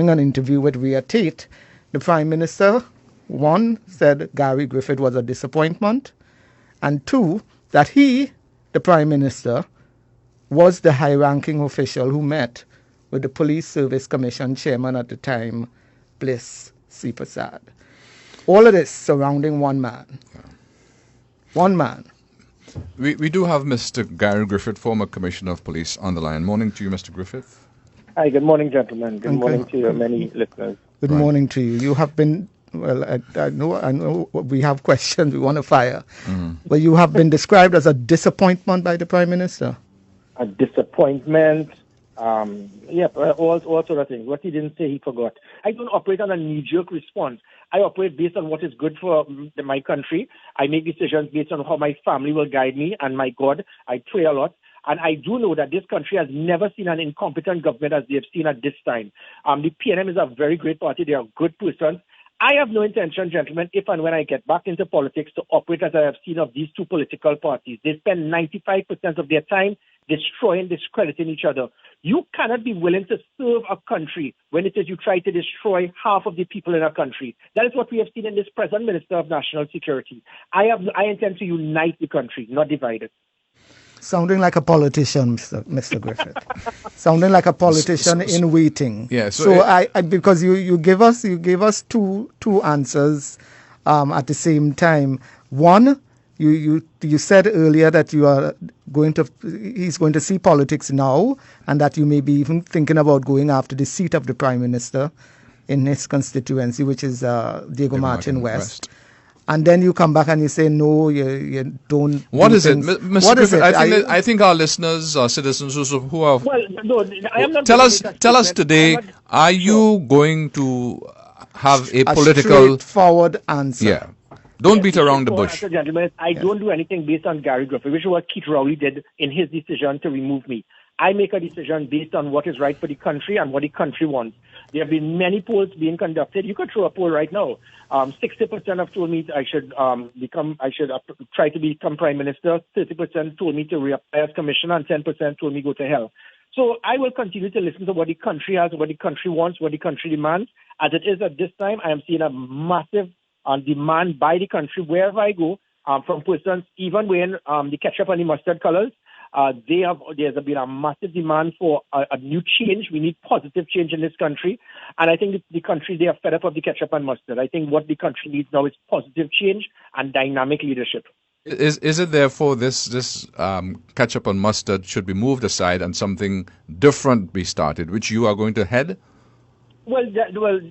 during an interview with Rhea Tate, the Prime Minister, one, said Gary Griffith was a disappointment, and two, that he, the Prime Minister, was the high-ranking official who met with the Police Service Commission chairman at the time, Bliss C. Prasad. All of this surrounding one man. One man. We do have Mr. Gary Griffith, former Commissioner of Police, on the line. Morning to you, Mr. Griffith. Hi, good morning, gentlemen. Good morning to your many listeners. Good morning to you. You have been, well, I know we have questions we want to fire, but you have been described as a disappointment by the Prime Minister. A disappointment, all sort of things. What he didn't say, he forgot. I don't operate on a knee-jerk response. I operate based on what is good for my country. I make decisions based on how my family will guide me, and my God, I pray a lot. And I do know that this country has never seen an incompetent government as they have seen at this time. The PNM is a very great party. They are good persons. I have no intention, gentlemen, if and when I get back into politics, to operate as I have seen of these two political parties. They spend 95% of their time destroying, discrediting each other. You cannot be willing to serve a country when it is you try to destroy half of the people in our country. That is what we have seen in this present Minister of National Security. I intend to unite the country, not divide it. Sounding like a politician, Mr. Griffith. Sounding like a politician in waiting. Yeah. So I because you gave us two answers at the same time. One, you said earlier that he's going to see politics now, and that you may be even thinking about going after the seat of the Prime Minister in his constituency, which is Diego Martin West. And then you come back and you say, no, you don't. What is it, Mr. What is it? I think our listeners, our citizens who are... Well, no, I am not... Tell us today, are you going to have a political... straightforward answer. Yeah. Don't beat around the bush. Gentlemen, I don't do anything based on Gary Griffith, which is what Keith Rowley did in his decision to remove me. I make a decision based on what is right for the country and what the country wants. There have been many polls being conducted. You could throw a poll right now. 60% have told me I should try to become Prime Minister. 30% told me to reapply as Commissioner, and 10% told me go to hell. So I will continue to listen to what the country has, what the country wants, what the country demands. As it is at this time, I am seeing a massive demand by the country wherever I go, from persons even wearing the ketchup and the mustard colors. There's been a massive demand for a new change. We need positive change in this country. And I think the country, they are fed up of the ketchup and mustard. I think what the country needs now is positive change and dynamic leadership. Is it therefore this ketchup and mustard should be moved aside and something different be started, which you are going to head? Well,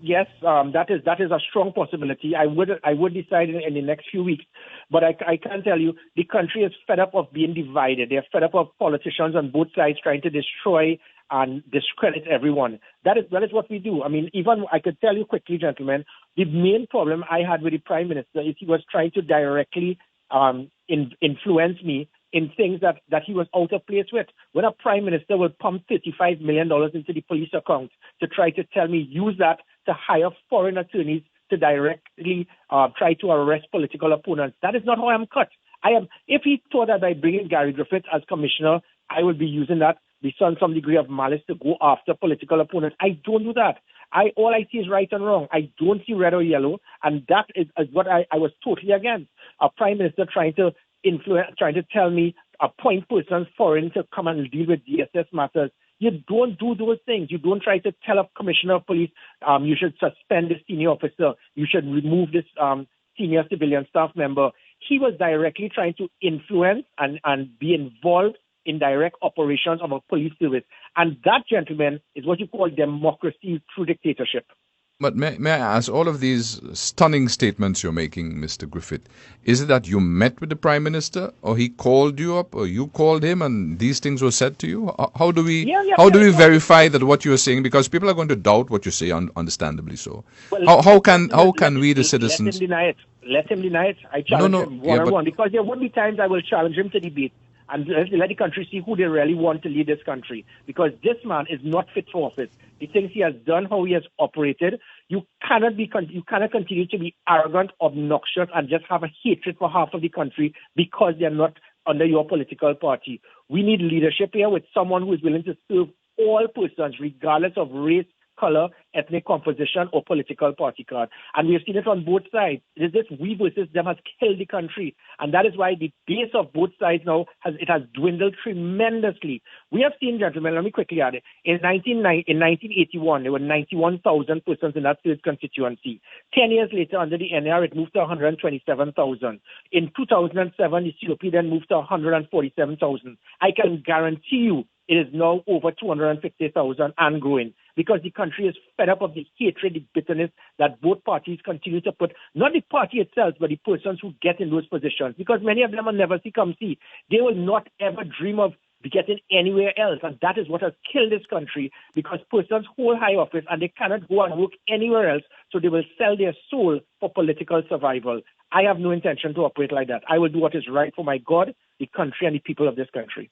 yes, that is a strong possibility. I would decide in the next few weeks, but I can tell you the country is fed up of being divided. They're fed up of politicians on both sides trying to destroy and discredit everyone. That is what we do. I mean, even I could tell you quickly, gentlemen, the main problem I had with the Prime Minister is he was trying to directly influence me in things that he was out of place with. When a Prime Minister will pump $35 million into the police account to try to tell me use that to hire foreign attorneys to directly try to arrest political opponents, that is not how I'm cut. If he thought that by bringing Gary Griffith as Commissioner, I would be using that with some degree of malice to go after political opponents. I don't do that. All I see is right and wrong. I don't see red or yellow, and that is what I was totally against. A Prime Minister trying to tell me appoint persons foreign to come and deal with DSS matters. You don't do those things. You don't try to tell a commissioner of police, you should suspend this senior officer, you should remove this senior civilian staff member. He was directly trying to influence and be involved in direct operations of a police service. And that, gentlemen, is what you call democracy through dictatorship. But may I ask, all of these stunning statements you're making, Mr. Griffith, is it that you met with the Prime Minister, or he called you up, or you called him, and these things were said to you? How do we verify that what you're saying? Because people are going to doubt what you say, understandably so. Well, how can we, the citizens... Let him deny it. I challenge him one-on-one, because there would be times I will challenge him to debate and let the country see who they really want to lead this country. Because this man is not fit for office. The things he has done, how he has operated, you cannot continue to be arrogant, obnoxious, and just have a hatred for half of the country because they're not under your political party. We need leadership here with someone who is willing to serve all persons, regardless of race, color, ethnic composition, or political party card. And we have seen it on both sides. It is this we versus them has killed the country. And that is why the base of both sides now has dwindled tremendously. We have seen, gentlemen, let me quickly add it. In 1981, there were 91,000 persons in that state constituency. 10 years later, under the NR, it moved to 127,000. In 2007, the COP then moved to 147,000. I can guarantee you it is now over 250,000 and growing, because the country is fed up of the hatred, the bitterness that both parties continue to put, not the party itself, but the persons who get in those positions, because many of them will never see. They will not ever dream of getting anywhere else, and that is what has killed this country, because persons hold high office and they cannot go and work anywhere else, so they will sell their soul for political survival. I have no intention to operate like that. I will do what is right for my God, the country, and the people of this country.